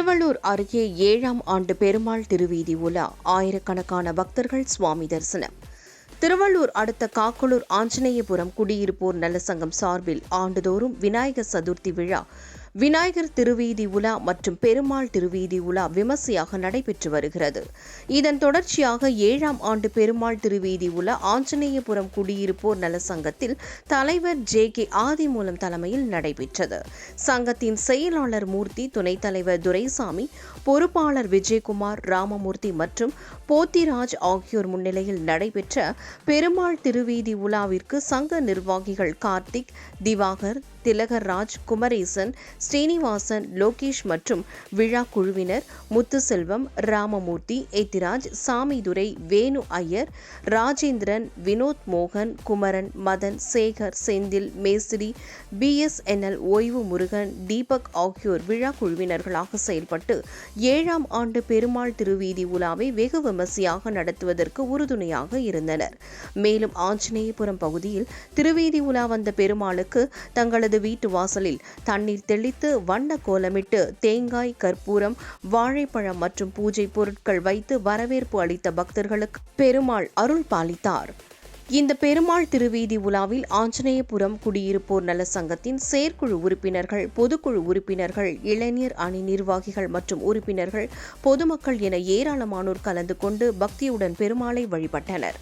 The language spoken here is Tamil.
திருவள்ளூர் அருகே 7ஆம் ஆண்டு பெருமாள் திருவீதி உலா, ஆயிரக்கணக்கான பக்தர்கள் சுவாமி தரிசனம். திருவள்ளூர் அடுத்த காக்கலூர் ஆஞ்சநேயபுரம் குடியிருப்போர் நலசங்கம் சார்பில் ஆண்டுதோறும் விநாயகர் சதுர்த்தி விழா, விநாயகர் திருவீதி உலா மற்றும் பெருமாள் திருவீதி உலா விமர்சையாக நடைபெற்று வருகிறது. இதன் தொடர்ச்சியாக 7ஆம் ஆண்டு பெருமாள் திருவீதி உலா ஆஞ்சநேயபுரம் குடியிருப்போர் நலசங்கத்தில் தலைவர் ஜே.கே. ஆதிமூலம் தலைமையில் நடைபெற்றது. சங்கத்தின் செயலாளர் மூர்த்தி, துணைத் தலைவர் துரைசாமி, பொறுப்பாளர் விஜயகுமார், ராமமூர்த்தி மற்றும் போத்திராஜ் ஆகியோர் முன்னிலையில் நடைபெற்ற பெருமாள் திருவீதி உலாவிற்கு சங்க நிர்வாகிகள் கார்த்திக், திவாகர், திலகர்ராஜ், குமரேசன், ஸ்ரீனிவாசன், லோகேஷ் மற்றும் விழா குழுவினர் முத்துசெல்வம், ராமமூர்த்தி, எத்திராஜ், சாமிதுரை, வேணு ஐயர், ராஜேந்திரன், வினோத் மோகன், குமரன், மதன், சேகர், செந்தில், மேஸ்திரி, BSNL ஓய்வு முருகன், தீபக் ஆகியோர் விழா குழுவினர்களாக செயல்பட்டு 7ஆம் ஆண்டு பெருமாள் திருவீதி உலாவை வெகு விமர்சையாக நடத்துவதற்கு உறுதுணையாக இருந்தனர். மேலும் ஆஞ்சநேயபுரம் பகுதியில் திருவீதி உலா வந்த பெருமாளுக்கு தங்களது வீட்டு வாசலில் தண்ணீர் தெளித்து வண்ண கோலமிட்டு தேங்காய், கற்பூரம், வாழைப்பழம் மற்றும் பூஜை பொருட்கள் வைத்து வரவேற்பு அளித்த பக்தர்களுக்கு பெருமாள் அருள் பாலித்தார். இந்த பெருமாள் திருவீதி உலாவில் ஆஞ்சநேயபுரம் குடியிருப்போர் நல சங்கத்தின் செயற்குழு உறுப்பினர்கள், பொதுக்குழு உறுப்பினர்கள், இளைஞர் அணி நிர்வாகிகள் மற்றும் உறுப்பினர்கள், பொதுமக்கள் என ஏராளமானோர் கலந்து கொண்டு பக்தியுடன் பெருமாளை வழிபட்டனர்.